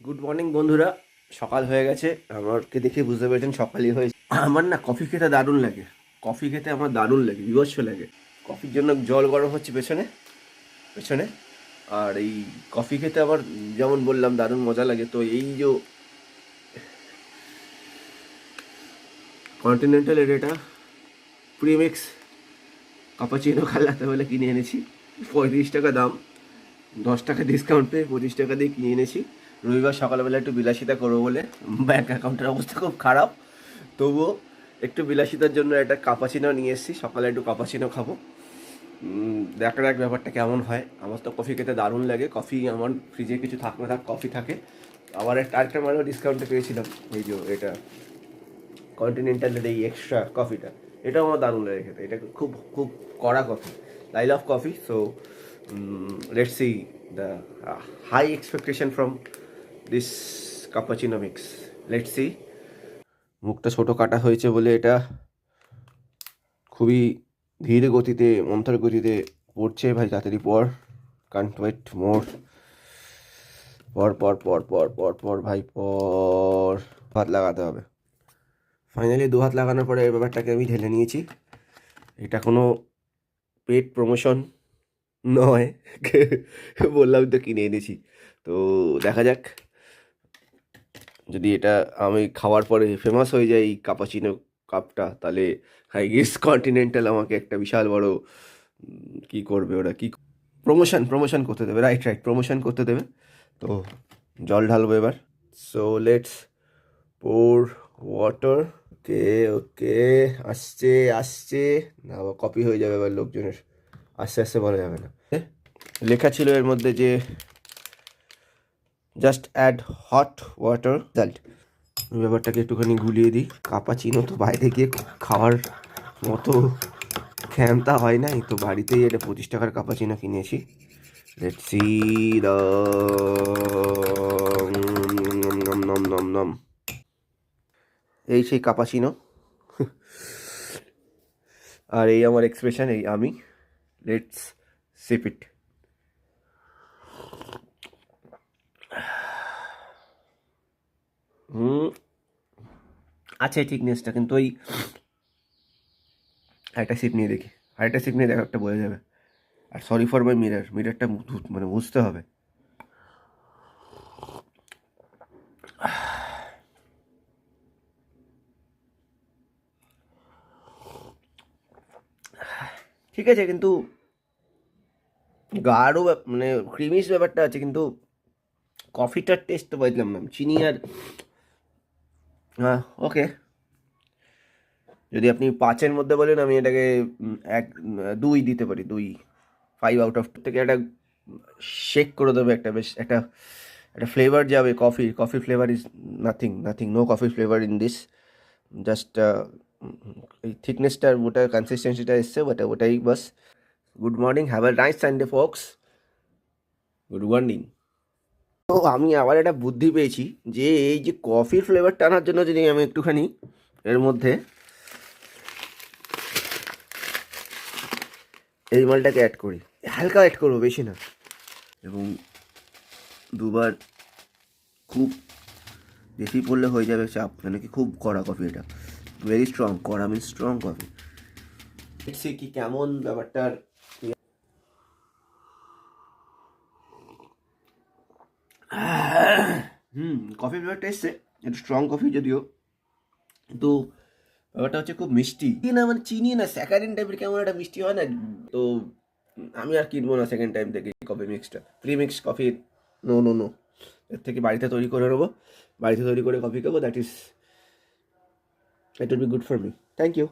Good morning বন্ধুরা। সকাল হয়ে গেছে, আমাকে দেখে বুঝতে পেরেছেন সকালই হয়েছে। আমার না কফি খেতে দারুণ লাগে, কফি খেতে আমার দারুণ লাগে, বিভৎস লাগে। কফির জন্য জল গরম হচ্ছে পেছনে পেছনে। আর এই কফি খেতে আমার যেমন বললাম দারুণ মজা লাগে। তো এই যে কন্টিনেন্টালের এটা প্রিমিক্স কাপাচিনো খালাতে বলে কিনে এনেছি। 35 টাকা দাম, 10 টাকা ডিসকাউন্ট পেয়ে 25 টাকা দিয়ে কিনে এনেছি। রবিবার সকালবেলা একটু বিলাসিতা করবো বলে। ব্যাঙ্ক অ্যাকাউন্টের অবস্থা খুব খারাপ, তবুও একটু বিলাসিতার জন্য একটা কাপাচিনো নিয়ে এসেছি। সকালে একটু কাপাচিনো খাবো। দেখা যাক ব্যাপারটা কেমন হয়। আমার তো কফি খেতে দারুণ লাগে। কফি আমার ফ্রিজে কিছু থাক না থাক কফি থাকে। আবার আরেকটা মানে ডিসকাউন্টে পেয়েছিলাম, এই যে এটা কন্টিনেন্টালের এই এক্সট্রা কফিটা, এটাও আমার দারুণ লাগে খেতে। এটা খুব খুব কড়া coffee. I love coffee, so let's see the high expectation from this cappuccino mix. Let's see. মুখটা ছোটো কাটা হয়েছে বলে এটা খুবই ধীর গতিতে, মন্থর গতিতে পড়ছে। ভাই তাড়াতাড়ি পর, কান্ট ওয়েট মোর। পর পর পর পর পর পর ভাই পর। হাত লাগাতে হবে। ফাইনালি 2 হাত লাগানোর পরে এই ব্যাপারটাকে আমি ঢেলে নিয়েছি। এটা কোনো পেড প্রমোশন নয়, বললাম তো কিনে এনেছি। তো দেখা যাক, যদি এটা আমি খাওয়ার পরে ফেমাস হয়ে যায় এই কাপাচিনো কাপটা, তাহলে আই গেস কন্টিনেন্টাল আমাকে একটা বিশাল বড় কি করবে ওরা, কি প্রমোশন করতে দেবে। রাইট রাইট, প্রমোশন করতে দেবে। তো জল ঢালবো এবার। So let's pour water. Okay okay, আসছে আসছে। না আবার কপি হয়ে যাবে এবার লোকজনের, আস্তে আস্তে বলা যাবে না। লেখা ছিল এর মধ্যে যে just add hot water salt. ব্যাপারটাকে একটুখানি গুলিয়ে দিই। কাপাচিনো তো বাইরে গিয়ে খাওয়ার মতো ক্ষমতা হয় নাই, তো বাড়িতেই এটা 25 টাকার কাপাচিনো কিনেছি। লেটস সি দ্য নম নম নম নম। এই সেই কাপাচিনো। আর এই আমার এক্সপ্রেশন, এই আমি। লেটস সিপ ইট। আছে থিকনেসটা, কিন্তু ওই একটা সিপ নিয়ে দেখি, আরেকটা সিপ নিয়ে দেখা একটা বোঝা যাবে। আর সরি ফর মাই মিরারটা মানে বুঝতে হবে। ঠিক আছে, কিন্তু গাঢ় মানে ক্রিমিস ব্যাপারটা আছে, কিন্তু কফিটার টেস্ট তো পাইলাম না। চিনি আর হ্যাঁ ওকে, যদি আপনি 5-এর মধ্যে বলেন আমি এটাকে 2 দিতে পারি। 2, 5 আউট অফ থেকে একটা শেক করে দেবে, একটা বেশ একটা একটা ফ্লেভার যাবে। Coffee flavour is nothing nothing, no coffee flavour in this. Just এই থিকনেসটা, ওটা কনসিস্টেন্সিটা এসছে, ওটাই বাস। Good morning, have a nice Sunday folks. Good morning. তো আমি আবার একটা বুদ্ধি পেয়েছি, যে এই যে কফির ফ্লেভারটা আনার জন্য যদি আমি একটুখানি এর মধ্যে এই মালটাকে অ্যাড করি, হালকা অ্যাড করবো, বেশি না, এবং 2বার, খুব বেশি পড়লে হয়ে যাবে চাপ, কেন কি খুব কড়া কফি এটা, ভেরি স্ট্রং। কড়া মিন্স স্ট্রং কফি। দেখছি কি কেমন ব্যাপারটার। কফি ফ্লেভারটা এসছে, একটু স্ট্রং কফি যদিও, কিন্তু ব্যাপারটা হচ্ছে খুব মিষ্টি না, মানে চিনি না, স্যাকারিন টাইপের কেমন একটা মিষ্টি হয় না। তো আমি আর কিনবো না সেকেন্ড টাইম থেকে কফি মিক্সটা, premix coffee. No no no, এর থেকে বাড়িতে তৈরি করে নেবো। বাড়িতে তৈরি করে কফি খাবো, that is, it will be good for me. Thank you.